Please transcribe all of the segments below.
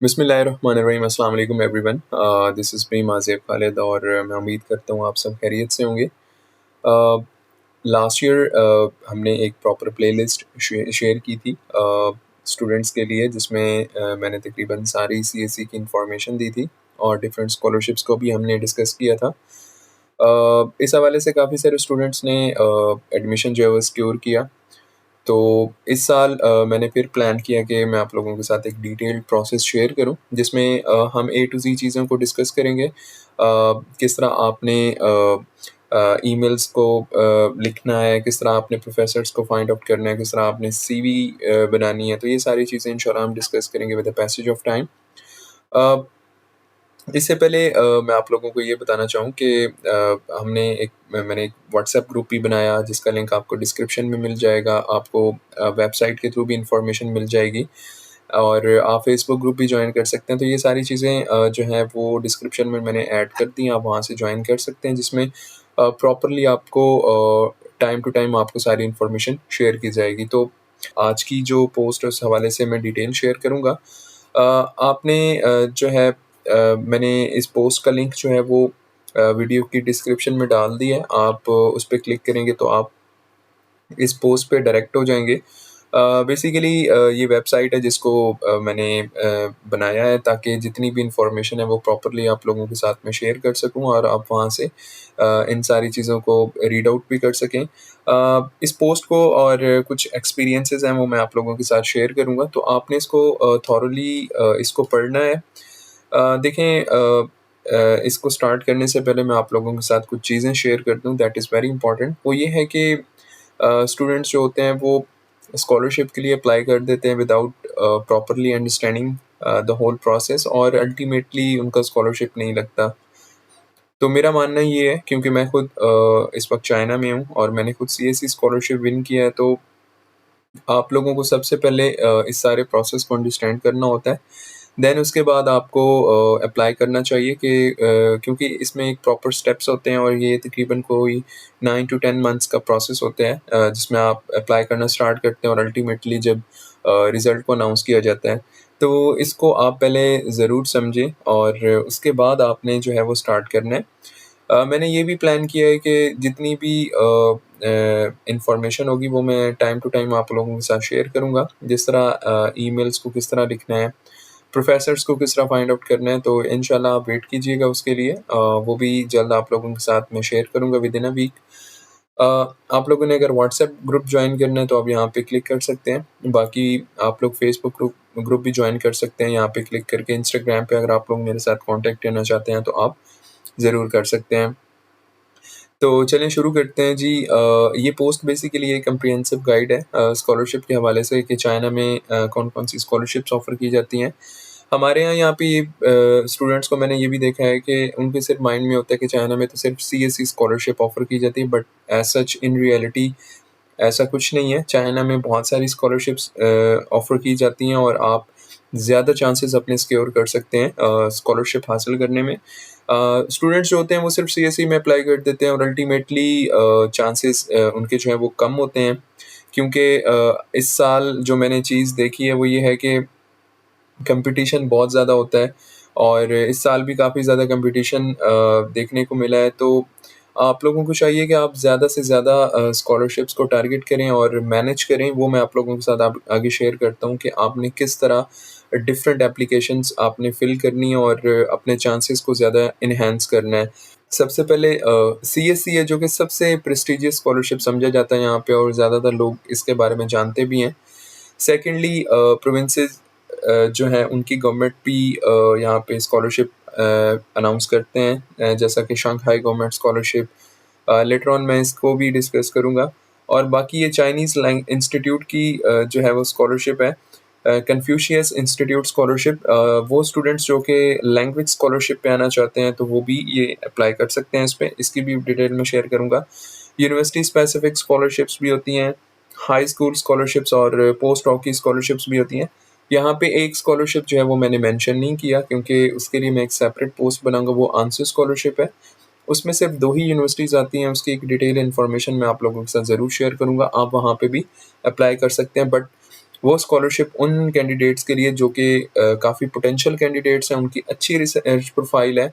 बिस्मिल्लाहिर्रहमानिर्रहीम अस्सलाम वालेकुम everyone. This is me Mazib Khalid और मैं उम्मीद करता हूँ आप सब खैरियत से होंगे। लास्ट ईयर हमने एक प्रॉपर प्लेलिस्ट शेयर की थी स्टूडेंट्स के लिए, जिसमें मैंने तकरीबन सारी सीएसई की इंफॉर्मेशन दी थी और डिफरेंट स्कॉलरशिप्स को भी हमने डिस्कस किया था। इस हवाले से काफ़ी सारे स्टूडेंट्स ने एडमिशन जो है वो सिक्योर किया। तो इस साल मैंने फिर प्लान किया कि मैं आप लोगों के साथ एक डिटेल्ड प्रोसेस शेयर करूं, जिसमें हम ए टू ज़ी चीज़ों को डिस्कस करेंगे। किस तरह आपने ईमेल्स को लिखना है, किस तरह आपने प्रोफेसर्स को फाइंड आउट करना है, किस तरह आपने सीवी बनानी है। तो ये सारी चीज़ें इंशाल्लाह हम डिस्कस करेंगे with the passage of time. इससे पहले मैं आप लोगों को ये बताना चाहूँ कि मैंने एक व्हाट्सएप ग्रुप भी बनाया, जिसका लिंक आपको डिस्क्रिप्शन में मिल जाएगा। आपको वेबसाइट के थ्रू भी इंफॉर्मेशन मिल जाएगी और आप फेसबुक ग्रुप भी ज्वाइन कर सकते हैं। तो ये सारी चीज़ें जो हैं वो डिस्क्रिप्शन में मैंने ऐड कर दी हैं, आप वहाँ से ज्वाइन कर सकते हैं, जिसमें प्रॉपरली आपको टाइम टू टाइम आपको सारी इंफॉर्मेशन शेयर की जाएगी। तो आज की जो पोस्ट है उस हवाले से मैं डिटेल शेयर करूँगा। आपने जो है मैंने इस पोस्ट का लिंक जो है वो वीडियो की डिस्क्रिप्शन में डाल दी है। आप उस पे क्लिक करेंगे तो आप इस पोस्ट पे डायरेक्ट हो जाएँगे। बेसिकली ये वेबसाइट है जिसको मैंने बनाया है ताकि जितनी भी इंफॉर्मेशन है वो प्रॉपरली आप लोगों के साथ में शेयर कर सकूँ और आप वहाँ से इन सारी चीज़ों को रीड आउट भी कर सकें। इस पोस्ट को और कुछ एक्सपीरियंसेस हैं वो मैं आप लोगों के साथ शेयर करूँगा, तो आपने इसको थॉरली इसको पढ़ना है। देखें, इसको स्टार्ट करने से पहले मैं आप लोगों के साथ कुछ चीज़ें शेयर कर दूँ, दैट इज़ वेरी इंपॉर्टेंट। वो ये है कि स्टूडेंट्स जो होते हैं वो स्कॉलरशिप के लिए अप्लाई कर देते हैं without properly understanding the whole process, और अल्टीमेटली उनका स्कॉलरशिप नहीं लगता। तो मेरा मानना ये है, क्योंकि मैं खुद इस वक्त चाइना में हूँ और मैंने खुद सीएससी स्कॉलरशिप विन किया है, तो आप लोगों को सबसे पहले इस सारे प्रोसेस को अंडरस्टैंड करना होता है। देन उसके बाद आपको अप्लाई करना चाहिए कि क्योंकि इसमें एक प्रॉपर स्टेप्स होते हैं और ये तकरीबन कोई 9 टू 10 मंथ्स का प्रोसेस होता है, जिसमें आप अप्लाई करना स्टार्ट करते हैं और अल्टीमेटली जब रिज़ल्ट को अनाउंस किया जाता है, तो इसको आप पहले ज़रूर समझें और उसके बाद आपने जो है वो स्टार्ट करना है। मैंने ये भी प्लान किया है कि जितनी भी इंफॉर्मेशन होगी वो मैं टाइम टू टाइम आप लोगों के साथ शेयर करूँगा। जिस तरह ईमेल्स को किस तरह लिखना है, प्रोफ़ेसर्स को किस तरह फाइंड आउट करना है, तो इंशाल्लाह आप वेट कीजिएगा उसके लिए। वो भी जल्द आप लोगों के साथ मैं शेयर करूँगा विदिन अ वीक। अ, आप लोगों ने अगर व्हाट्सएप ग्रुप जॉइन करना है तो आप यहाँ पे क्लिक कर सकते हैं। बाकी आप लोग फेसबुक ग्रुप ग्रुप भी जॉइन कर सकते हैं यहाँ पे क्लिक करके। इंस्टाग्राम पे अगर आप लोग मेरे साथ कॉन्टैक्ट करना चाहते हैं तो आप ज़रूर कर सकते हैं। तो चलें शुरू करते हैं जी। ये पोस्ट बेसिकली एक कम्प्रिहेंसिव गाइड है स्कॉलरशिप के हवाले से कि चाइना में कौन-कौन सी स्कॉलरशिप्स ऑफ़र की जाती हैं। हमारे यहाँ पे स्टूडेंट्स को मैंने ये भी देखा है कि उनके सिर्फ माइंड में होता है कि चाइना में तो सिर्फ सीएससी स्कॉलरशिप ऑफ़र की जाती है, but as such in reality ऐसा कुछ नहीं है। चाइना में बहुत सारी स्कॉलरशिप्स ऑफ़र की जाती हैं और आप ज़्यादा चांसेस अपने सिक्योर कर सकते हैं स्कॉलरशिप हासिल करने में। स्टूडेंट्स जो होते हैं वो सिर्फ सीएसई में अप्लाई कर देते हैं और अल्टीमेटली चांसेस उनके जो है वो कम होते हैं, क्योंकि इस साल जो मैंने चीज़ देखी है वो ये है कि कंपटीशन बहुत ज़्यादा होता है और इस साल भी काफ़ी ज़्यादा कंपटीशन देखने को मिला है। तो आप लोगों को चाहिए कि आप ज़्यादा से ज़्यादा स्कॉलरशिप्स को टारगेट करें और मैनेज करें। वो मैं आप लोगों के साथ आप आगे शेयर करता हूँ कि आपने किस तरह डिफरेंट एप्लीकेशंस आपने फ़िल करनी है और अपने चांसेस को ज़्यादा एनहांस करना है। सबसे पहले सीएससी है जो कि सबसे प्रेस्टिजियस स्कॉलरशिप समझा जाता है यहाँ पे और ज़्यादातर लोग इसके बारे में जानते भी हैं। सेकेंडली प्रोविंसेस जो हैं उनकी गवर्नमेंट भी यहाँ पे स्कॉलरशिप अनाउंस करते हैं, जैसा कि Shanghai government scholarship. Later on मैं इसको भी डिस्कस करूँगा। और बाकी ये चाइनीज़ लैंग इंस्टीट्यूट की जो है वो स्कॉलरशिप है, कन्फ्यूशियस इंस्टीट्यूट स्कॉलरशिप। वो स्टूडेंट्स जो कि लैंग्वेज स्कॉलरशिप पे आना चाहते हैं तो वो भी ये अप्लाई कर सकते हैं इस पे। इसकी भी डिटेल में शेयर करूँगा। यूनिवर्सिटी स्पेसिफिक स्कॉलरशिप्स भी होती हैं, हाई स्कूल स्कॉलरशिप्स और पोस्ट डॉक की स्कॉलरशिप्स भी होती हैं। यहाँ पे एक स्कॉलरशिप जो है वो मैंने मेंशन नहीं किया क्योंकि उसके लिए मैं एक सेपरेट पोस्ट बनाऊँगा, वो आंसर स्कॉलरशिप है। उसमें सिर्फ 2 ही यूनिवर्सिटीज़ आती हैं, उसकी एक डिटेल इन्फॉर्मेशन मैं आप लोगों के साथ ज़रूर शेयर करूँगा। आप वहाँ पे भी अप्लाई कर सकते हैं, बट वो स्कॉलरशिप उन कैंडिडेट्स के लिए जो कि काफ़ी पोटेंशियल कैंडिडेट्स हैं, उनकी अच्छी रिसर्च प्रोफाइल है,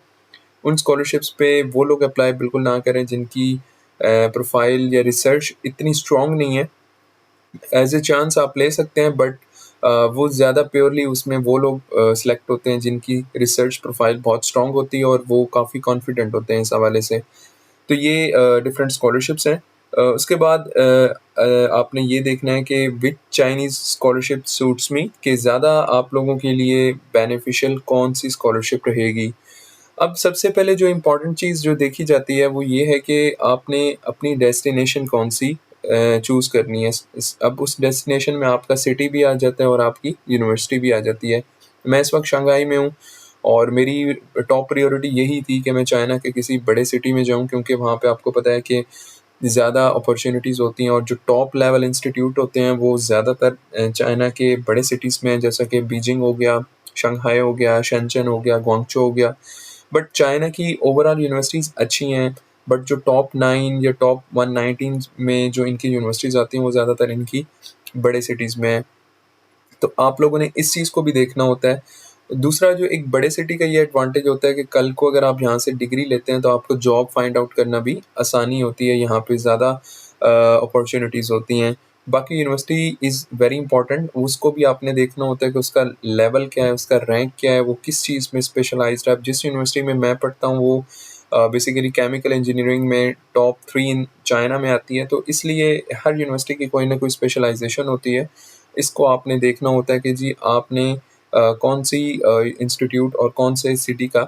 उन स्कॉलरशिप्स पे वो लोग अप्लाई बिल्कुल ना करें जिनकी प्रोफाइल या रिसर्च इतनी स्ट्रॉन्ग नहीं है। एज़ ए चांस आप ले सकते हैं, बट वो ज़्यादा प्योरली उसमें वो लोग सेलेक्ट होते हैं जिनकी रिसर्च प्रोफाइल बहुत स्ट्रॉन्ग होती है और वो काफ़ी कॉन्फिडेंट होते हैं इस हवाले से। तो ये डिफरेंट स्कॉलरशिप्स हैं। उसके बाद आपने ये देखना है कि विच चाइनीज़ स्कॉलरशिप सूट्स मी, कि ज़्यादा आप लोगों के लिए बेनिफिशियल कौन-सी स्कॉलरशिप रहेगी। अब सबसे पहले जो इम्पोर्टेंट चीज़ जो देखी जाती है वो ये है कि आपने अपनी डेस्टिनेशन कौन-सी चूज़ करनी है। अब उस डेस्टिनेशन में आपका सिटी भी आ जाता है और आपकी यूनिवर्सिटी भी आ जाती है। मैं इस वक़्त शंघाई में हूँ और मेरी टॉप प्रायोरिटी यही थी कि मैं चाइना के किसी बड़े सिटी में जाऊँ, क्योंकि वहाँ पे आपको पता है कि ज़्यादा अपॉर्च्युनिटीज़ होती हैं और जो टॉप लेवल इंस्टीट्यूट होते हैं वो ज़्यादातर चाइना के बड़े सिटीज़ में हैं, जैसा कि बीजिंग हो गया, शंघाई हो गया, शेंचन हो गया, ग्वांगझो हो गया। बट चाइना की ओवरऑल यूनिवर्सिटीज़ अच्छी हैं, बट जो टॉप 9 या टॉप 119 में जो इनकी यूनिवर्सिटीज़ आती हैं वो ज़्यादातर इनकी बड़े सिटीज़ में हैं। तो आप लोगों ने इस चीज़ को भी देखना होता है। दूसरा जो एक बड़े सिटी का ये एडवांटेज होता है कि कल को अगर आप यहाँ से डिग्री लेते हैं तो आपको जॉब फाइंड आउट करना भी आसानी होती है, यहाँ पे ज़्यादा अपॉर्च्युनिटीज़ होती हैं। बाकी यूनिवर्सिटी इज़ वेरी इंपॉर्टेंट, उसको भी आपने देखना होता है कि उसका लेवल क्या है, उसका रैंक क्या है, वो किस चीज़ में स्पेशलाइज़्ड है। अब जिस यूनिवर्सिटी में मैं पढ़ता हूँ वो बेसिकली केमिकल इंजीनियरिंग में टॉप 3 इन चाइना में आती है, तो इसलिए हर यूनिवर्सिटी की कोई ना कोई स्पेशलाइज़ेशन होती है। इसको आपने देखना होता है कि जी आपने कौन-सी इंस्टीट्यूट और कौन से सिटी का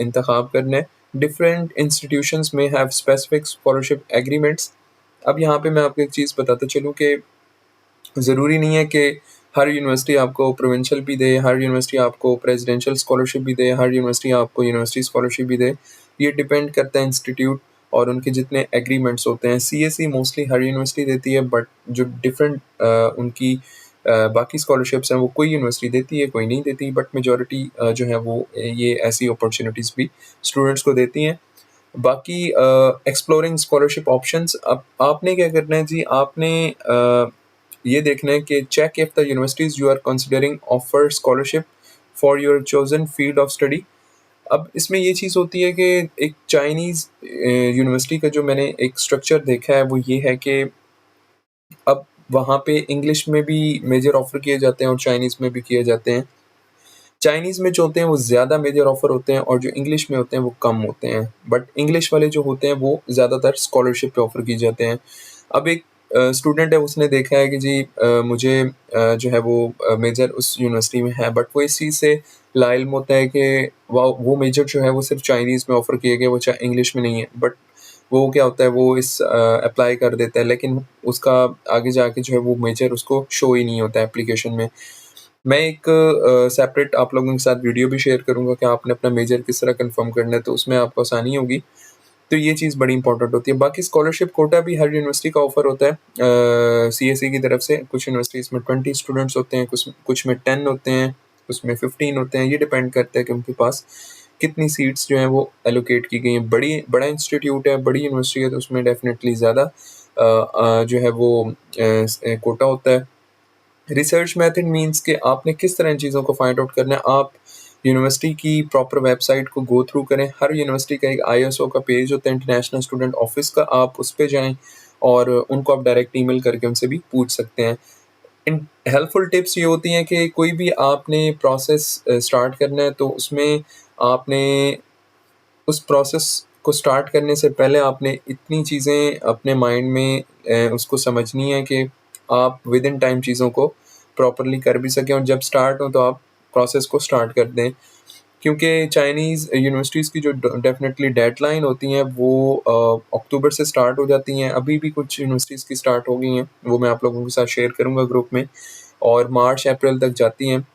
इंतख़ाब करना है। डिफरेंट इंस्टीट्यूशंस में हैव स्पेसिफिक स्कॉलरशिप एग्रीमेंट्स। अब यहाँ पे मैं आपको एक चीज़ बताता चलूँ कि ज़रूरी नहीं है कि हर यूनिवर्सिटी आपको प्रोविंशियल भी दे, हर यूनिवर्सिटी आपको प्रेज़िडेंशियल स्कॉलरशिप भी दे, हर यूनिवर्सिटी आपको यूनिवर्सिटी स्कॉलरशिप भी दे। ये डिपेंड करता है इंस्टीट्यूट और उनके जितने एग्रीमेंट्स होते हैं। सीएसई मोस्टली हर यूनिवर्सिटी देती है, बट जो डिफरेंट उनकी बाकी स्कॉलरशिप्स हैं वो कोई यूनिवर्सिटी देती है, कोई नहीं देती, बट मेजॉरिटी जो है वो ये ऐसी अपॉर्च्युनिटीज़ भी स्टूडेंट्स को देती हैं। बाकी एक्सप्लोरिंग स्कॉलरशिप ऑप्शंस, अब आपने क्या करना है जी, आपने ये देखना है कि check if the universities you are considering offer scholarship for your chosen field of study. अब इसमें ये चीज़ होती है कि एक चाइनीज़ यूनिवर्सिटी का जो मैंने एक स्ट्रक्चर देखा है वो ये है कि अब वहाँ पे इंग्लिश में भी मेजर ऑफ़र किए जाते हैं और चाइनीज़ में भी किए जाते हैं। चाइनीज़ में जो होते हैं वो ज़्यादा मेजर ऑफ़र होते हैं और जो इंग्लिश में होते हैं वो कम होते हैं। बट इंग्लिश वाले जो होते हैं वो ज़्यादातर स्कॉलरशिप पे ऑफ़र किए जाते हैं। अब एक स्टूडेंट है, उसने देखा है कि जी मुझे जो है वो मेजर उस यूनिवर्सिटी में है, बट वो इस चीज़ से लाइल्म होता है कि वो मेजर जो है वो सिर्फ़ चाइनीज़ में ऑफ़र किए गए, वो इंग्लिश में नहीं है। बट वो क्या होता है, वो इस अप्लाई कर देता है, लेकिन उसका आगे जाके जो है वो मेजर उसको शो ही नहीं होता है एप्लीकेशन में। मैं एक सेपरेट आप लोगों के साथ वीडियो भी शेयर करूँगा कि आपने अपना मेजर किस तरह कन्फर्म करना है, तो उसमें आपको आसानी होगी। तो ये चीज़ बड़ी इंपॉर्टेंट होती है। बाकी स्कॉलरशिप कोटा भी हर यूनिवर्सिटी का ऑफ़र होता है सीएसई की तरफ से। कुछ यूनिवर्सिटीज़ में 20 स्टूडेंट्स होते हैं, कुछ कुछ में 10 होते हैं, कुछ में 15 होते हैं। ये डिपेंड करता है कि उनके पास कितनी सीट्स जो हैं वो एलोकेट की गई हैं। बड़ा इंस्टीट्यूट है, बड़ी यूनिवर्सिटी है, तो उसमें डेफ़िनेटली ज़्यादा जो है वो कोटा होता है। रिसर्च मेथड मीन्स कि आपने किस तरह इन चीज़ों को फाइंड आउट करना है। आप यूनिवर्सिटी की प्रॉपर वेबसाइट को गो थ्रू करें। हर यूनिवर्सिटी का एक आईएसओ का पेज होता है, इंटरनेशनल स्टूडेंट ऑफिस का, आप उस पे जाएँ और उनको आप डायरेक्ट ईमेल करके उनसे भी पूछ सकते हैं। इन हेल्पफुल टिप्स ये होती हैं कि कोई भी आपने प्रोसेस स्टार्ट करना है तो उसमें आपने उस प्रोसेस को स्टार्ट करने से पहले आपने इतनी चीज़ें अपने माइंड में उसको समझनी है कि आप विद इन टाइम चीज़ों को प्रॉपर्ली कर भी सकें और जब स्टार्ट हो तो आप प्रोसेस को स्टार्ट कर दें। क्योंकि चाइनीज़ यूनिवर्सिटीज़ की जो डेफ़िनेटली डेडलाइन होती हैं वो अक्टूबर से स्टार्ट हो जाती हैं। अभी भी कुछ यूनिवर्सिटीज़ की स्टार्ट हो गई हैं, वो मैं आप लोगों के साथ शेयर करूँगा ग्रुप में, और मार्च अप्रैल तक जाती हैं।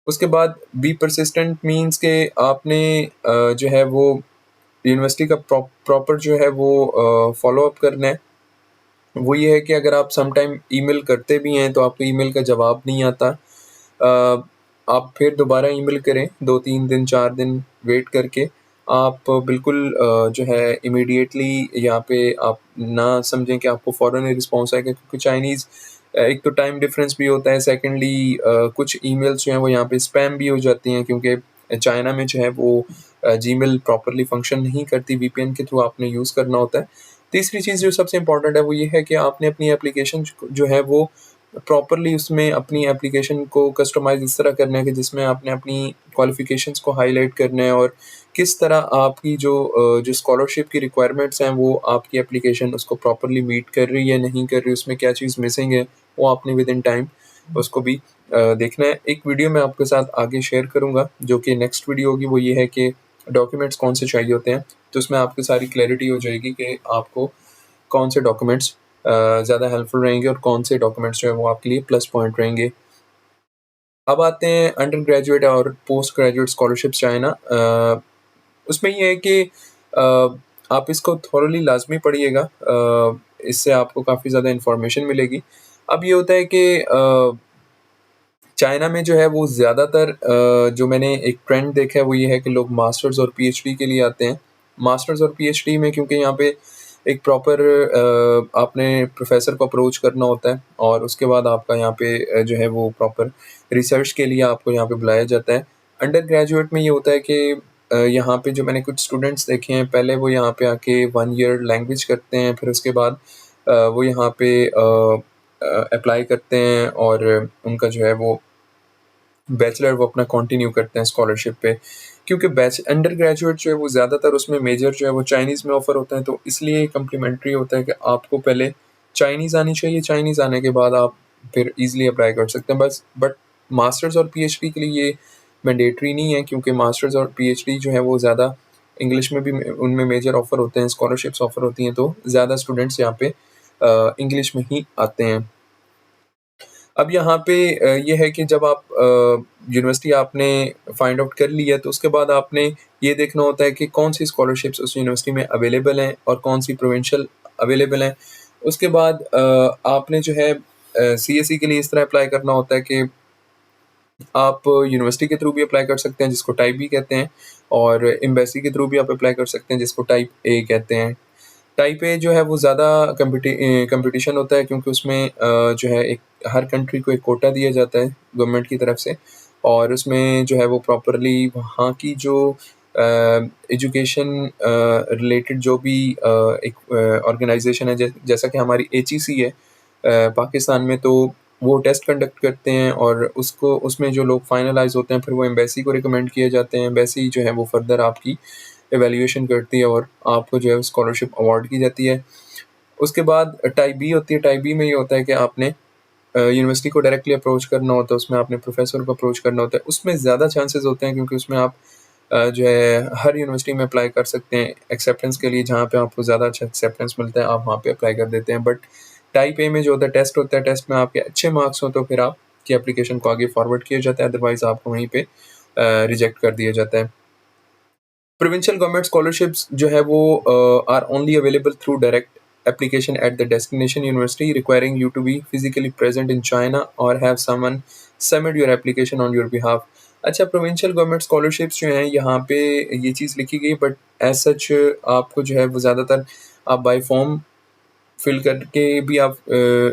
उसके बाद बी परसिस्टेंट मीन्स के आपने जो है वो यूनिवर्सिटी का प्रॉपर जो है वो फ़ॉलो अप करना है। वो ये है कि अगर आप सम टाइम ईमेल करते भी हैं तो आपको ईमेल का जवाब नहीं आता। आप फिर दोबारा ईमेल करें, 2-3 दिन, 4 दिन वेट करके। आप बिल्कुल जो है इमीडिएटली यहाँ पे आप ना समझें कि आपको फ़ौरन ही रिस्पॉन्स आएगा, क्योंकि चाइनीज़ एक तो टाइम डिफरेंस भी होता है, सेकंडली कुछ ईमेल्स जो हैं वो यहाँ पे स्पैम भी हो जाती हैं, क्योंकि चाइना में जो है वो जीमेल प्रॉपर्ली फंक्शन नहीं करती, वीपीएन के थ्रू आपने यूज़ करना होता है। तीसरी चीज़ जो सबसे इम्पोर्टेंट है वो ये है कि आपने अपनी एप्लीकेशन जो है वो प्रॉपर्ली उसमें अपनी एप्लीकेशन को कस्टमाइज़ इस तरह करना है कि जिसमें आपने अपनी क्वालिफ़िकेशंस को हाइलाइट करना है, और किस तरह आपकी जो स्कॉलरशिप की रिक्वायरमेंट्स हैं वो आपकी एप्लीकेशन उसको प्रॉपर्ली मीट कर रही है, नहीं कर रही, उसमें क्या चीज़ मिसिंग है, वो आपने विद इन टाइम उसको भी देखना है। एक वीडियो मैं आपके साथ आगे शेयर करूँगा, जो कि नेक्स्ट वीडियो होगी, वो ये है कि डॉक्यूमेंट्स कौन से चाहिए होते हैं। तो उसमें आपको सारी क्लैरिटी हो जाएगी कि आपको कौन से डॉक्यूमेंट्स ज़्यादा हेल्पफुल रहेंगे और कौन से डॉक्यूमेंट्स जो है वो आपके लिए प्लस पॉइंट रहेंगे। अब आते हैं अंडर ग्रेजुएट और पोस्ट ग्रेजुएट स्कॉलरशिप्स चाइना। उसमें ये है कि आप इसको थॉरोली लाज़मी पढ़िएगा, इससे आपको काफ़ी ज़्यादा इन्फॉर्मेशन मिलेगी। अब ये होता है कि चाइना में जो है वो ज़्यादातर जो मैंने एक ट्रेंड देखा है वो ये है कि लोग मास्टर्स और पीएचडी के लिए आते हैं। मास्टर्स और पीएचडी में क्योंकि यहाँ पे एक प्रॉपर आपने प्रोफ़ेसर को अप्रोच करना होता है, और उसके बाद आपका यहाँ पे जो है वो प्रॉपर रिसर्च के लिए आपको यहाँ पे बुलाया जाता है। अंडर ग्रेजुएट में ये होता है कि यहाँ पे जो मैंने कुछ स्टूडेंट्स देखे हैं, पहले वो यहाँ पे आके 1 ईयर लैंग्वेज करते हैं, फिर उसके बाद वो यहाँ पे अप्लाई करते हैं, और उनका जो है वो बैचलर वो अपना कंटिन्यू करते हैं स्कॉलरशिप पे। क्योंकि बैच अंडर ग्रेजुएट जो है वो ज़्यादातर उसमें मेजर जो है वो चाइनीज़ में ऑफ़र होता है, तो इसलिए कम्प्लीमेंट्री होता है कि आपको पहले चाइनीज़ आनी चाहिए, चाइनीज़ आने के बाद आप फिर ईज़िली अप्लाई कर सकते हैं। बस बट मास्टर्स और पीएचडी के लिए ये मैंडेटरी नहीं है, क्योंकि मास्टर्स और पीएचडी जो है वो ज़्यादा इंग्लिश में भी उनमें मेजर ऑफ़र होते हैं, स्कॉलरशिप्स ऑफ़र होती हैं, तो ज़्यादा स्टूडेंट्स यहाँ पे इंग्लिश में ही आते हैं। अब यहाँ पे ये है कि जब आप यूनिवर्सिटी आपने फाइंड आउट कर ली है, तो उसके बाद आपने ये देखना होता है कि कौन-सी स्कॉलरशिप्स उस यूनिवर्सिटी में अवेलेबल हैं और कौन-सी प्रोविंशियल अवेलेबल हैं। उसके बाद आपने जो है सीएसई के लिए इस तरह अप्लाई करना होता है कि आप यूनिवर्सिटी के थ्रू भी अप्लाई कर सकते हैं, जिसको टाइप बी कहते हैं, और एम्बेसी के थ्रू भी आप अप्लाई कर सकते हैं, जिसको टाइप ए कहते हैं। टाइप ए जो है वो ज़्यादा कंपटीशन होता है, क्योंकि उसमें जो है एक हर कंट्री को एक कोटा दिया जाता है गवर्नमेंट की तरफ से, और उसमें जो है वो प्रॉपरली वहाँ की जो एजुकेशन रिलेटेड जो भी एक ऑर्गेनाइजेशन है, जैसा कि हमारी एचईसी है पाकिस्तान में, तो वो टेस्ट कंडक्ट करते हैं, और उसको उसमें जो लोग फाइनलाइज होते हैं फिर वो एम्बेसी को रिकमेंड किए जाते हैं। एम्बेसी जो है वो फर्दर आपकी एवेल्यूएशन करती है और आपको जो है स्कॉलरशिप अवार्ड की जाती है। उसके बाद टाइप बी होती है। टाइप बी में ये होता है कि आपने यूनिवर्सिटी को डायरेक्टली अप्रोच करना होता है, उसमें आपने प्रोफेसर को अप्रोच करना होता है। उसमें ज़्यादा चांसेस होते हैं, क्योंकि उसमें आप जो है हर यूनिवर्सिटी में अप्लाई कर सकते हैं एक्सेप्टेंस के लिए, जहाँ पे आपको ज़्यादा अच्छा एक्सेप्टेंस मिलता है आप वहाँ पे अप्लाई कर देते हैं। बट टाइप ए में जो होता है टेस्ट होता है, टेस्ट में आपके अच्छे मार्क्स हो तो फिर आपकी एप्लीकेशन को आगे फॉरवर्ड किया जाता है, अदरवाइज़ आपको वहीं पे रिजेक्ट कर दिया जाता है। प्रोविंशियल गवर्नमेंट स्कॉलरशिप्स जो है वो are only available through direct application at the destination university, requiring you to be physically present in China or have someone submit your application on your behalf. अच्छा, provincial government scholarships जो हैं यहाँ पे ये चीज़ लिखी गई, बट एज सच आपको जो है वो ज़्यादातर आप बाय फॉर्म फिल करके भी आप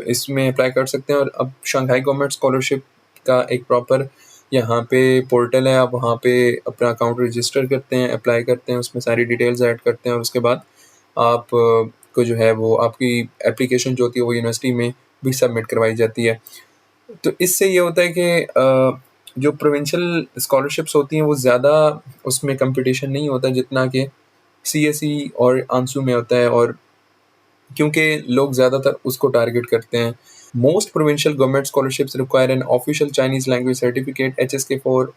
इसमें अप्लाई कर सकते हैं। और अब शंघाई गवर्नमेंट स्कॉलरशिप का एक प्रॉपर यहाँ पे पोर्टल है, आप वहाँ पे अपना अकाउंट रजिस्टर करते हैं, अप्लाई करते हैं, उसमें सारी डिटेल्स ऐड करते हैं, और उसके बाद आप को जो है वो आपकी एप्लीकेशन जो होती है वो यूनिवर्सिटी में भी सबमिट करवाई जाती है। तो इससे ये होता है कि जो प्रोविंशियल स्कॉलरशिप्स होती हैं वो ज़्यादा उसमें कंपटीशन नहीं होता जितना कि सीएसई और आंसू में होता है, और क्योंकि लोग ज़्यादातर उसको टारगेट करते हैं। Most provincial government scholarships require an official Chinese language certificate HSK 4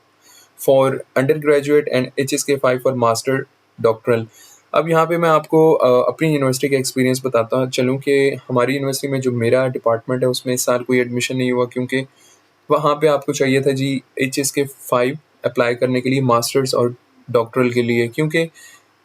for under graduate and HSK 5 for master doctoral. अब यहाँ पे मैं आपको अपनी यूनिवर्सिटी का एक्सपीरियंस बताता चलूँ कि हमारी यूनिवर्सिटी में जो मेरा डिपार्टमेंट है उसमें इस साल कोई एडमिशन नहीं हुआ, क्योंकि वहाँ पे आपको चाहिए था जी HSK 5 अप्लाई करने के लिए मास्टर्स और डॉक्टरल के लिए, क्योंकि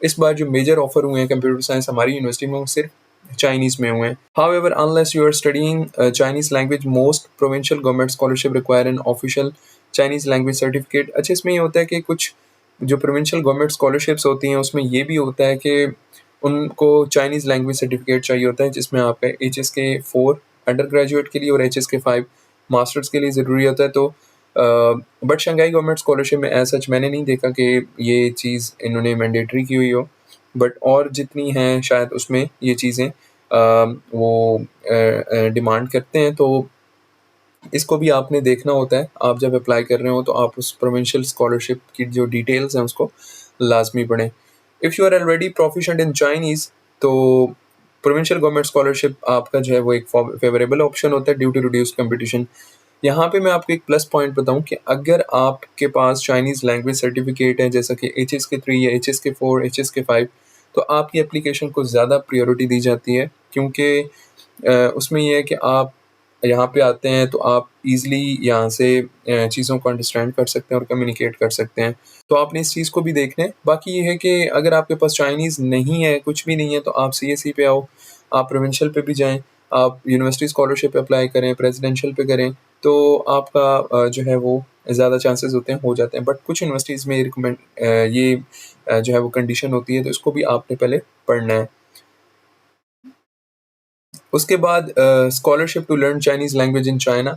इस बार जो मेजर ऑफर हुए हैं कंप्यूटर साइंस हमारी यूनिवर्सिटी में वो सिर्फ चाइनीज़ में हुए हैं। However unless you are studying Chinese language, most provincial government scholarship require an official Chinese language certificate. अच्छा, इसमें ये होता है कि कुछ जो प्रोविंशियल गवर्नमेंट स्कॉलरशिप्स होती हैं उसमें ये भी होता है कि उनको चाइनीज़ लैंग्वेज सर्टिफिकेट चाहिए होता है, जिसमें आपका HSK 4 अंडर ग्रेजुएट के लिए और HSK 5 मास्टर्स के लिए ज़रूरी होता है। तो बट शंघाई गवर्नमेंट स्कॉलरशिप में एज़ सच मैंने नहीं देखा कि ये चीज़ इन्होंने मैंडेटरी की हुई हो, बट और जितनी हैं शायद उसमें ये चीज़ें वो डिमांड करते हैं। तो इसको भी आपने देखना होता है, आप जब अप्लाई कर रहे हो तो आप उस प्रोविंशियल स्कॉलरशिप की जो डिटेल्स हैं उसको लाज़मी पढ़ें। If you are already proficient in Chinese तो प्रोविंशियल गवर्नमेंट स्कॉलरशिप आपका जो है वो एक फेवरेबल ऑप्शन होता है ड्यू टू रिड्यूस्ड कंपटीशन। यहाँ पे मैं आपको एक प्लस पॉइंट बताऊँ कि अगर आपके पास चाइनीज़ लैंग्वेज सर्टिफिकेट है जैसा कि HSK 3 या HSK 4, HSK 5, तो आपकी एप्लीकेशन को ज़्यादा प्रायोरिटी दी जाती है, क्योंकि उसमें ये है कि आप यहाँ पे आते हैं तो आप ईज़िली यहाँ से चीज़ों को अंडरस्टैंड कर सकते हैं और कम्युनिकेट कर सकते हैं। तो आपने इस चीज़ को भी देखना है। बाकी ये है कि अगर आपके पास चाइनीज़ नहीं है, कुछ भी नहीं है, तो आप CSE पे आओ, आप प्रोविंशियल पे भी जाएँ, आप यूनिवर्सिटी स्कॉलरशिप पे अप्लाई करें, प्रेज़िडेंशियल पे करें, तो आपका जो है वो ज़्यादा चांसेस होते हैं, हो जाते हैं। बट कुछ यूनिवर्सिटीज़ में ये जो है वो कंडीशन होती है, तो इसको भी आपने पहले पढ़ना है। उसके बाद scholarship to learn Chinese language in China.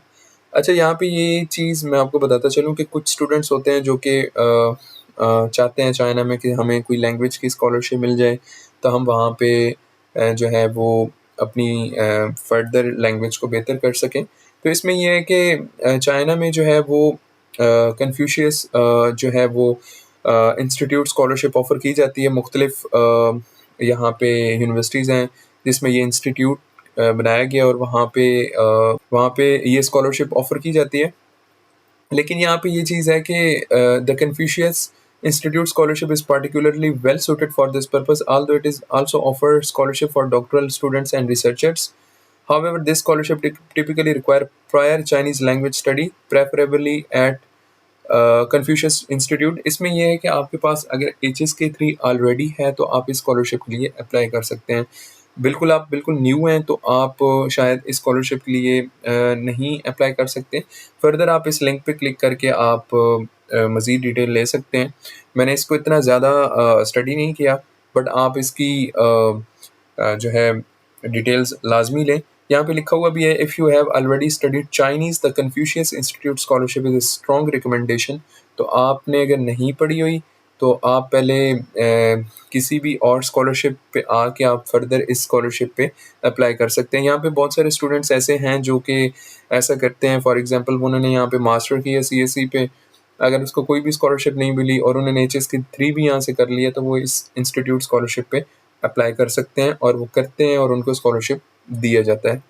अच्छा, यहाँ पे ये चीज़ मैं आपको बताता चलूँ कि कुछ स्टूडेंट्स होते हैं जो कि चाहते हैं चाइना में कि हमें कोई लैंग्वेज की स्कॉलरशिप मिल जाए, तो हम वहाँ पे जो है वो अपनी फर्दर लैंग्वेज को बेहतर कर सकें। तो इसमें ये है कि चाइना में जो है वो कन्फ्यूशियस जो है वो इंस्टीट्यूट स्कॉलरशिप ऑफ़र की जाती है। मुख्तलिफ़ यहाँ पे यूनिवर्सिटीज़ हैं जिसमें ये इंस्टीट्यूट बनाया गया और वहाँ पे ये स्कॉलरशिप ऑफ़र की जाती है। लेकिन यहाँ पे ये चीज़ है कि the Confucius institute scholarship is particularly well suited for this purpose, although it is also offer scholarship for doctoral students and researchers. However, this scholarship typically require prior Chinese language study, preferably at Confucius institute. इसमें यह है कि आपके पास अगर HSK 3 already है तो आप इस स्कॉलरशिप के लिए अप्लाई कर सकते हैं। आप बिल्कुल न्यू हैं तो आप शायद इस स्कॉलरशिप के लिए नहीं अप्लाई कर सकते। फर्दर आप इस लिंक पे क्लिक करके आप मज़ीद डिटेल ले सकते हैं। मैंने इसको इतना ज़्यादा स्टडी नहीं किया, बट आप इसकी जो है डिटेल्स लाज़मी लें। यहाँ पे लिखा हुआ भी है, if you have already studied Chinese the Confucius institute scholarship is a strong recommendation. तो आपने अगर नहीं पढ़ी हुई तो आप पहले किसी भी और स्कॉलरशिप पे आके आप फर्दर इस स्कॉलरशिप पे अप्लाई कर सकते हैं। यहाँ पे बहुत सारे स्टूडेंट्स ऐसे हैं जो कि ऐसा करते हैं। फॉर एग्ज़ाम्पल उन्होंने यहाँ पे मास्टर किया CSE पे, अगर उसको कोई भी स्कॉलरशिप नहीं मिली और उन्होंने HSK 3 भी यहाँ से कर लिया, तो वो इस इंस्टीट्यूट स्कॉलरशिप पे अप्लाई कर सकते हैं और वो करते हैं और उनको स्कॉलरशिप दिया जाता है।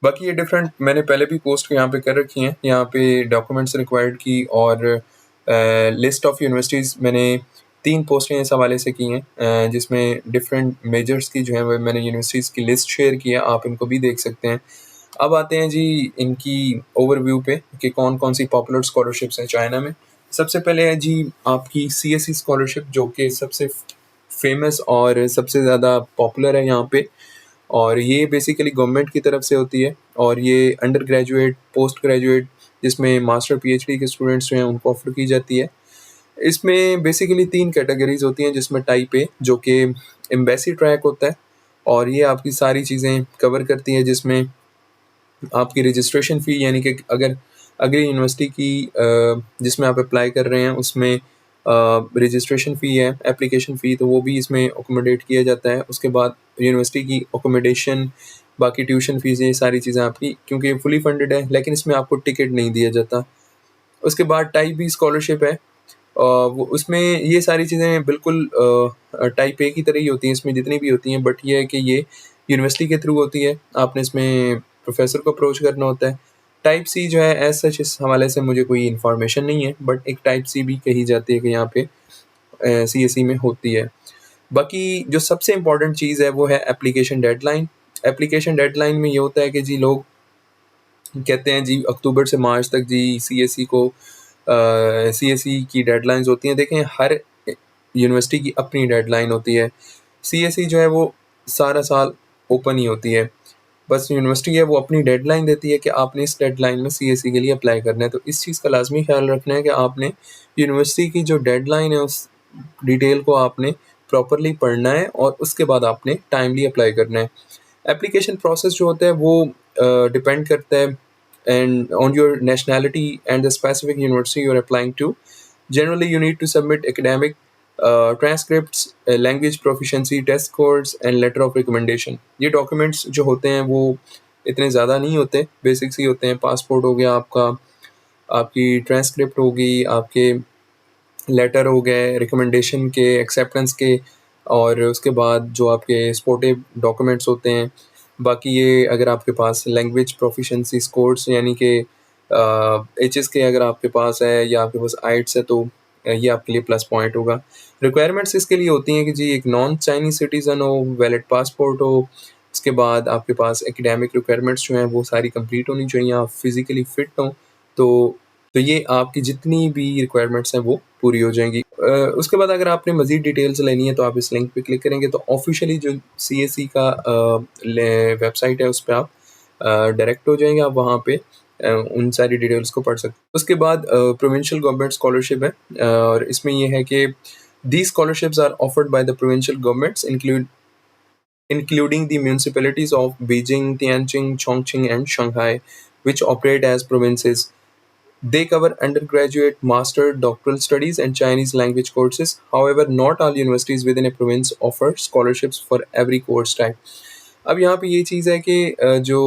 बाकी ये डिफरेंट मैंने पहले भी पोस्ट यहाँ पे कर रखी हैं, यहाँ पे डॉक्यूमेंट्स रिक्वायर्ड की और लिस्ट ऑफ यूनिवर्सिटीज़ मैंने 3 पोस्टें इस हवाले से की हैं, जिसमें डिफरेंट मेजर्स की जो है वो मैंने यूनिवर्सिटीज़ की लिस्ट शेयर की है, आप इनको भी देख सकते हैं। अब आते हैं जी इनकी ओवरव्यू पे कि कौन-कौन सी पॉपुलर स्कॉलरशिप्स हैं चाइना में। सबसे पहले है जी आपकी CSE स्कॉलरशिप, जो कि सबसे फेमस और सबसे ज़्यादा पॉपुलर है यहाँ पे, और ये बेसिकली गवर्नमेंट की तरफ से होती है और ये अंडर ग्रेजुएट, पोस्ट ग्रेजुएट, जिसमें मास्टर PhD के स्टूडेंट्स जो हैं उनको ऑफ़र की जाती है। इसमें बेसिकली 3 कैटेगरीज़ होती हैं, जिसमें टाइप ए जो कि एम्बेसी ट्रैक होता है और ये आपकी सारी चीज़ें कवर करती है, जिसमें आपकी रजिस्ट्रेशन फ़ी यानी कि अगर अगली यूनिवर्सिटी की जिसमें आप अप्लाई कर रहे हैं उसमें रजिस्ट्रेशन फ़ी है, एप्लीकेशन फ़ी, तो वो भी इसमें अकोमोडेट किया जाता है। उसके बाद यूनिवर्सिटी की अकोमोडेशन, बाकी ट्यूशन फ़ीस, ये सारी चीज़ें आपकी, क्योंकि ये फुली फंडेड है, लेकिन इसमें आपको टिकट नहीं दिया जाता। उसके बाद टाइप बी स्कॉलरशिप है, वो उसमें ये सारी चीज़ें बिल्कुल टाइप ए की तरह ही होती हैं, इसमें जितनी भी होती हैं, बट ये है कि ये यूनिवर्सिटी के थ्रू होती है, आपने इसमें प्रोफ़ेसर को अप्रोच करना होता है। टाइप सी जो है एज़ सच इस हवाले से मुझे कोई इन्फॉर्मेशन नहीं है, बट एक टाइप सी भी कही जाती है कि यहाँ पे CSE में होती है। बाकी जो सबसे इम्पोर्टेंट चीज़ है वो है एप्लीकेशन डेडलाइन। एप्लीकेशन डेडलाइन में ये होता है कि जी लोग कहते हैं जी अक्टूबर से मार्च तक जी CSE की डेडलाइन्स होती हैं। देखें, हर यूनिवर्सिटी की अपनी डेडलाइन होती है। CSE जो है वो सारा साल ओपन ही होती है। बस यूनिवर्सिटी है वो अपनी डेडलाइन देती है कि आपने इस डेडलाइन में CSE के लिए अप्लाई करना है। तो इस चीज़ का लाज़मी ख़्याल रखना है कि आपने यूनिवर्सिटी की जो डेडलाइन है उस डिटेल को आपने प्रॉपर्ली पढ़ना है और उसके बाद आपने टाइमली अप्लाई करना है। एप्लीकेशन प्रोसेस जो होता है वो डिपेंड करता है and on your nationality and the specific university you are applying to. Generally, you need to submit academic transcripts, language proficiency test scores and letter of recommendation। ये documents जो होते हैं वो इतने ज़्यादा नहीं होते, बेसिक्स ही होते हैं। पासपोर्ट हो गया आपका, आपकी ट्रांसक्रिप्ट होगी, आपके लेटर हो गए रिकमेंडेशन के, एक्सेप्टेंस के, और उसके बाद जो आपके सपोर्टिव डॉक्यूमेंट्स होते हैं। बाकी ये अगर आपके पास लैंग्वेज प्रोफिशिएंसी स्कोर्स यानी कि एचएस के अगर आपके पास है या आपके पास आइट्स है तो ये आपके लिए प्लस पॉइंट होगा। रिक्वायरमेंट्स इसके लिए होती हैं कि जी एक नॉन चाइनीज़ सिटीज़न हो, वैलिड पासपोर्ट हो, उसके बाद आपके पास एकेडमिक रिक्वायरमेंट्स जो हैं वो सारी कंप्लीट होनी चाहिए, आप फिज़िकली फ़िट हों। तो ये आपकी जितनी भी रिक्वायरमेंट्स हैं वो पूरी हो जाएँगी। उसके बाद अगर आपने मज़ीद डिटेल्स लेनी है तो आप इस लिंक पे क्लिक करेंगे तो ऑफ़िशियली जो सीएसई का ले वेबसाइट है उस पे आप डायरेक्ट हो जाएँगे, आप वहाँ पे उन सारी डिटेल्स को पढ़ सकते हैं। उसके बाद प्रोविंशियल गवर्नमेंट स्कॉलरशिप है, और इसमें ये है कि these scholarships are offered by the provincial governments including the municipalities of Beijing, Tianjin, Chongqing and Shanghai, which operate as provinces. They cover undergraduate, master, doctoral studies, and Chinese language courses. However, not all universities within a province offer scholarships for every course type. अब यहाँ पे ये चीज़ है कि जो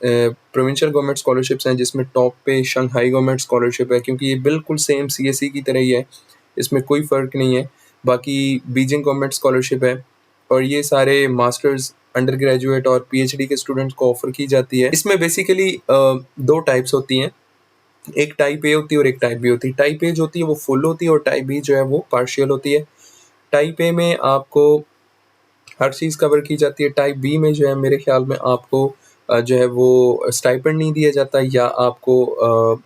provincial government scholarships हैं जिसमें top पे शंघाई गवर्नमेंट स्कॉलरशिप है, क्योंकि ये बिल्कुल सेम सीएसई की तरह ही है, इसमें कोई फ़र्क नहीं है। बाकी बीजिंग गवर्नमेंट स्कॉलरशिप है, और ये सारे मास्टर्स, अंडर ग्रेजुएट और पीएचडी के स्टूडेंट्स को ऑफ़र की जाती है। इसमें बेसिकली 2 टाइप्स होती हैं। एक टाइप ए होती है और एक टाइप बी होती है। टाइप ए जो होती है वो फुल होती है और टाइप बी जो है वो पार्शियल होती है। टाइप ए में आपको हर चीज़ कवर की जाती है। टाइप बी में जो है मेरे ख़्याल में आपको जो है वो स्टाइपेंड नहीं दिया जाता, या आपको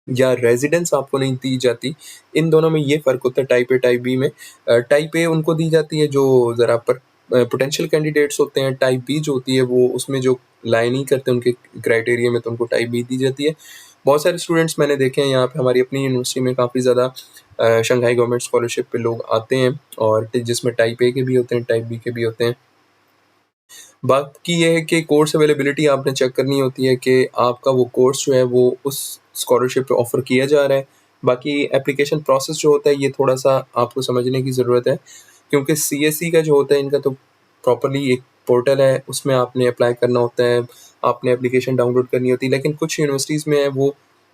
रेज़िडेंस आपको नहीं दी जाती। इन दोनों में ये फ़र्क होता है टाइप ए, टाइप बी में। टाइप ए उनको दी जाती है जो ज़रा पोटेंशियल कैंडिडेट्स होते हैं। टाइप बी जो होती है वो उसमें जो लाई नहीं करते उनके क्राइटेरिया में, तो उनको टाइप बी दी जाती है। बहुत सारे स्टूडेंट्स मैंने देखे हैं यहाँ पे हमारी अपनी यूनिवर्सिटी में, काफ़ी ज़्यादा शंघाई गवर्नमेंट स्कॉलरशिप पे लोग आते हैं, और जिसमें टाइप ए के भी होते हैं, टाइप बी के भी होते हैं। बाकी ये है कि कोर्स अवेलेबिलिटी आपने चेक करनी होती है कि आपका वो कोर्स जो है वो उस स्कॉलरशिप पे ऑफ़र किया जा रहा है। बाकी एप्लीकेशन प्रोसेस जो होता है ये थोड़ा-सा आपको समझने की ज़रूरत है, क्योंकि सीएसई का जो होता है इनका तो प्रॉपर्ली एक पोर्टल है, उसमें आपने अप्लाई करना होता है, आपने एप्लीकेशन डाउनलोड करनी होती है। लेकिन कुछ यूनिवर्सिटीज़ में है वो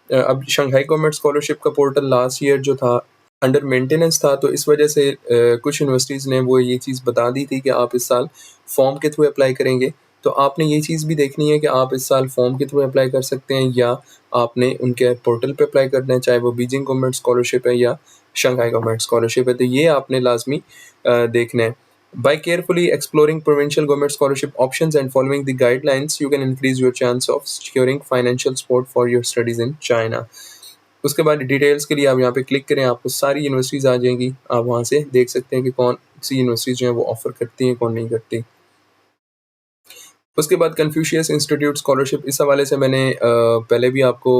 अब शंघाई गवर्नमेंट स्कॉलरशिप का पोर्टल लास्ट ईयर जो था अंडर मेंटेनेंस था, तो इस वजह से कुछ यूनिवर्सिटीज़ ने वो ये चीज़ बता दी थी कि आप इस साल फॉर्म के थ्रू अप्लाई करेंगे। तो आपने ये चीज़ भी देखनी है कि आप इस साल फॉर्म के थ्रू अप्लाई कर सकते हैं या आपने उनके पोर्टल पे अप्लाई करना है, चाहे वो बीजिंग गवर्नमेंट स्कॉलरशिप है या शंघाई गवर्नमेंट स्कॉलरशिप है, तो ये आपने लाज़मी देखना है। By carefully exploring provincial government scholarship options and following the guidelines, you can increase your chance of securing financial support for your studies in China। उसके बाद डिटेल्स के लिए आप यहाँ पे क्लिक करें, आपको सारी यूनिवर्सिटीज़ आ जाएँगी। आप वहाँ से देख सकते हैं कि कौन सी यूनिवर्सिटीज़ जो हैं वो ऑफ़र करती हैं, कौन नहीं करती। उसके बाद कन्फ्यूशियस इंस्टीट्यूट स्कॉलरशिप, इस हवाले से मैंने पहले भी आपको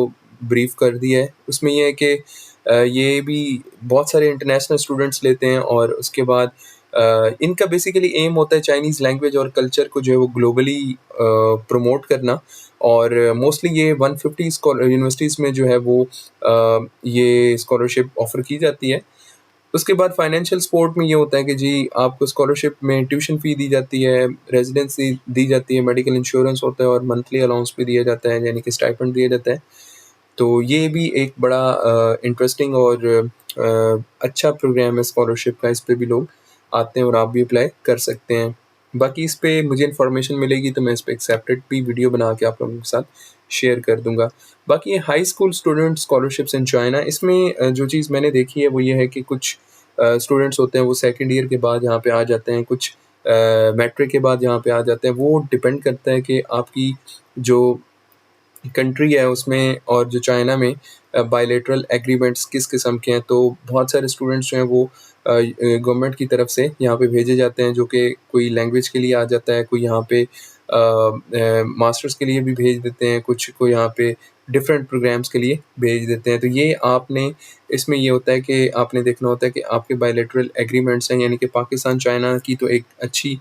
ब्रीफ़ कर दिया है। उसमें ये है कि ये भी बहुत सारे इंटरनेशनल स्टूडेंट्स लेते हैं, और उसके बाद इनका बेसिकली एम होता है चाइनीज़ लैंग्वेज और कल्चर को जो है वो ग्लोबली प्रमोट करना, और मोस्टली ये 150 यूनिवर्सिटीज़ में जो है वो ये स्कॉलरशिप ऑफ़र की जाती है। उसके बाद फाइनेंशियल सपोर्ट में ये होता है कि जी आपको स्कॉलरशिप में ट्यूशन फ़ी दी जाती है, रेज़िडेंसी दी जाती है, मेडिकल इंश्योरेंस होता है और मंथली अलाउंस भी दिया जाता है, यानी कि स्टाइपेंड दिया जाता है। तो ये भी एक बड़ा इंटरेस्टिंग और अच्छा प्रोग्राम है स्कॉलरशिप का, इस पे भी लोग आते हैं और आप भी अप्लाई कर सकते हैं। बाकी इस पे मुझे इन्फॉर्मेशन मिलेगी तो मैं इस पे एक सेपरेट भी वीडियो बना के आप लोगों के साथ शेयर कर दूँगा। बाकी ये high school student scholarships in China, इसमें जो चीज़ मैंने देखी है वो ये है कि कुछ स्टूडेंट्स होते हैं वो सेकंड ईयर के बाद यहाँ पे आ जाते हैं, कुछ मैट्रिक के बाद यहाँ पे आ जाते हैं। वो डिपेंड करता है कि आपकी जो कंट्री है उसमें और जो चाइना में बायलैटरल एग्रीमेंट्स किस किस्म के हैं। तो बहुत सारे स्टूडेंट्स जो हैं वो गवर्नमेंट की तरफ से यहाँ पे भेजे जाते हैं, जो कि कोई लैंग्वेज के लिए आ जाता है, कोई यहाँ पे मास्टर्स के लिए भी भेज देते हैं, कुछ को यहाँ पे डिफरेंट प्रोग्राम्स के लिए भेज देते हैं। तो ये आपने इसमें ये होता है कि आपने देखना होता है कि आपके बायलैटरल एग्रीमेंट्स हैं, यानी कि पाकिस्तान चाइना की तो एक अच्छी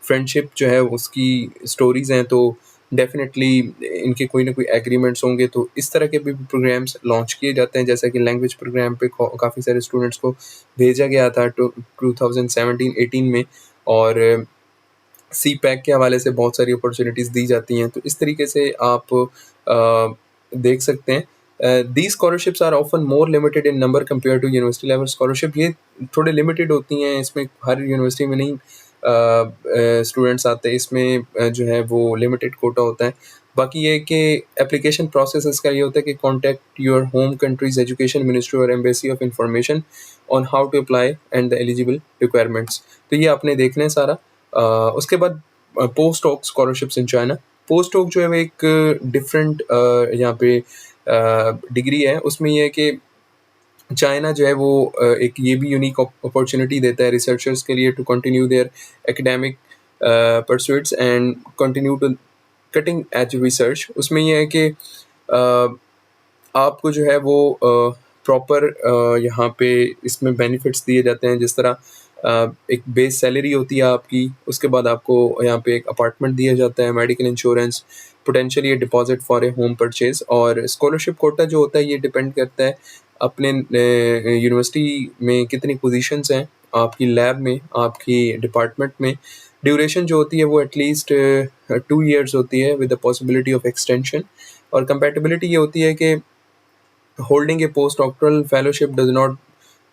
फ्रेंडशिप जो है उसकी स्टोरीज़ हैं, तो डेफ़िनेटली इनके कोई ना कोई एग्रीमेंट्स होंगे, तो इस तरह के भी प्रोग्राम्स लॉन्च किए जाते हैं। जैसा कि लैंग्वेज प्रोग्राम पे काफ़ी सारे स्टूडेंट्स को भेजा गया था 2017-18 में, और सी-पैक के हवाले से बहुत सारी अपॉर्च्युनिटीज़ दी जाती हैं। तो इस तरीके से आप देख सकते हैं। These scholarships are often more limited in number compare to university level scholarship. ये थोड़े लिमिटेड होती हैं, इसमें हर यूनिवर्सिटी में नहीं स्टूडेंट्स आते हैं, इसमें जो है वो लिमिटेड कोटा होता है। बाकी ये है कि एप्लीकेशन प्रोसेस इसका ये होता है कि contact your home countries education ministry और embassy of information on how to apply and the eligible requirements. तो ये आपने देखना है सारा। उसके बाद post doc scholarships in China. Post doc जो है वो एक डिफरेंट यहाँ पे डिग्री है। उसमें ये है कि चाइना जो है वो एक ये भी यूनिक अपॉर्चुनिटी देता है रिसर्चर्स के लिए to continue their academic pursuits and continue to cutting edge research. उसमें ये है कि आपको जो है वो प्रॉपर यहाँ पे इसमें बेनिफिट्स दिए जाते हैं, जिस तरह एक बेस सैलरी होती है आपकी, उसके बाद आपको यहाँ पे एक अपार्टमेंट दिया जाता है, medical insurance, potentially A deposit for a home purchase. और स्कॉलरशिप कोटा जो होता है ये डिपेंड करता है अपने यूनिवर्सिटी में कितनी पोजीशंस हैं, आपकी लैब में, आपकी डिपार्टमेंट में। ड्यूरेशन जो होती है वो एटलीस्ट 2 ईयर्स होती है with the possibility of extension. और कंपैटिबिलिटी ये होती है कि holding a postdoctoral fellowship does not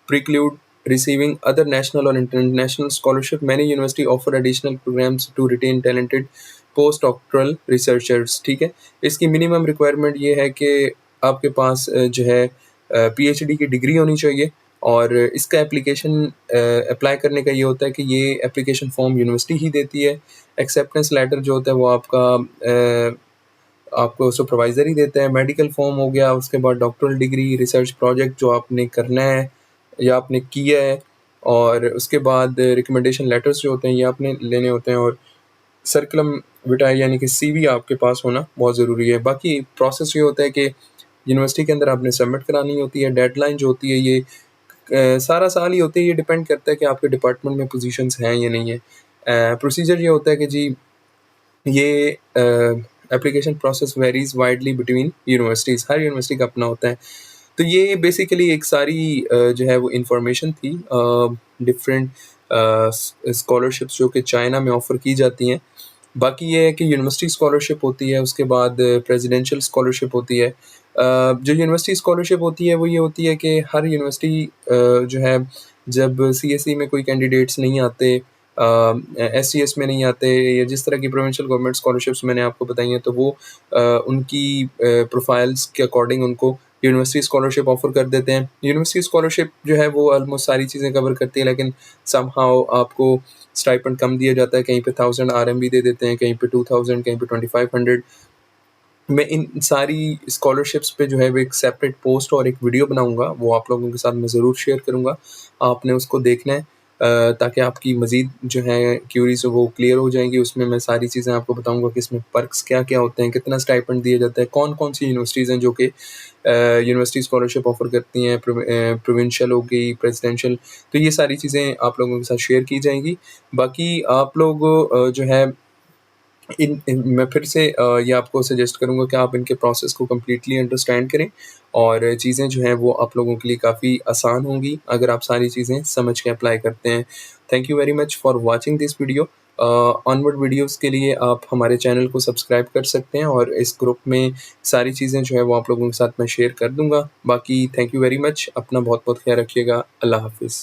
preclude receiving other national or international scholarship. Many university offer additional programs to retain talented postdoctoral researchers। ठीक है, इसकी मिनिमम रिक्वायरमेंट ये है कि आपके पास जो है पीएचडी की डिग्री होनी चाहिए, और इसका एप्लीकेशन अप्लाई करने का ये होता है कि ये एप्लीकेशन फॉर्म यूनिवर्सिटी ही देती है। एक्सेप्टेंस लेटर जो होता है वो आपको सुपरवाइज़र ही देता है। मेडिकल फॉर्म हो गया, उसके बाद डॉक्टरल डिग्री, रिसर्च प्रोजेक्ट जो आपने करना है या आपने किया है, और उसके बाद रिकमेंडेशन लेटर्स जो होते हैं ये आपने लेने होते हैं, और सर्कुलम विटाe यानी कि सीवी आपके पास होना बहुत ज़रूरी है। बाकी प्रोसेस ये होता है कि यूनिवर्सिटी के अंदर आपने सबमिट करानी होती है। डेडलाइन जो होती है ये सारा साल ही होती है, ये डिपेंड करता है कि आपके डिपार्टमेंट में पोजीशंस हैं या नहीं है। प्रोसीजर ये होता है कि जी ये application process varies widely between universities, हर यूनिवर्सिटी का अपना होता है। तो ये बेसिकली एक सारी जो है वो इंफॉर्मेशन थी डिफरेंट स्कॉलरशिप्स जो कि चाइना में ऑफ़र की जाती हैं। बाकी ये है कि यूनिवर्सिटी स्कॉलरशिप होती है, उसके बाद प्रेसिडेंशियल स्कॉलरशिप होती है। जो यूनिवर्सिटी स्कॉलरशिप होती है वो ये होती है कि हर यूनिवर्सिटी जो है जब सीएसई में कोई कैंडिडेट्स नहीं आते, एससीएस में नहीं आते, या जिस तरह की प्रोविंशियल गवर्नमेंट स्कॉलरशिप्स मैंने आपको बताई हैं, तो वो उनकी प्रोफाइल्स के अकॉर्डिंग उनको यूनिवर्सिटी स्कॉलरशिप ऑफ़र कर देते हैं। यूनिवर्सिटी स्कॉलरशिप जो है वो ऑलमोस्ट सारी चीज़ें कवर करती है, लेकिन समहाउ आपको स्टाइपेंड कम दिया जाता है। कहीं पे 1000 आरएमबी दे देते हैं, कहीं पे 2000, कहीं पे 2500। मैं इन सारी स्कॉलरशिप्स पे जो है वो एक सेपरेट पोस्ट और एक वीडियो बनाऊँगा, वो आप लोगों के साथ मैं ज़रूर शेयर करूँगा। आपने उसको देखना है ताकि आपकी मज़ीद जो है क्यूरीज़ वो क्लियर हो जाएँगी। उसमें मैं सारी चीज़ें आपको बताऊँगा कि इसमें पर्क्स क्या-क्या होते हैं, कितना स्टाइपेंड दिया जाता है, कौन-कौन सी यूनिवर्सिटीज़ हैं जो कि यूनिवर्सिटी स्कॉलरशिप ऑफ़र करती हैं, प्रोविंशियल हो गई, प्रेसिडेंशियल। तो ये सारी चीज़ें आप लोगों के साथ शेयर की जाएँगी। बाकी आप लोग जो है मैं फिर से ये आपको सजेस्ट करूँगा कि आप इनके प्रोसेस को कंप्लीटली अंडरस्टैंड करें, और चीज़ें जो हैं वो आप लोगों के लिए काफ़ी आसान होंगी अगर आप सारी चीज़ें समझ के अप्लाई करते हैं। Thank you very much for watching this video. Onward videos के लिए आप हमारे चैनल को सब्सक्राइब कर सकते हैं, और इस ग्रुप में सारी चीज़ें जो है वो आप लोगों के साथ मैं शेयर कर दूँगा। बाकी थैंक यू वेरी मच। अपना बहुत-बहुत ख़्याल रखिएगा। अल्लाह हाफ़िज़।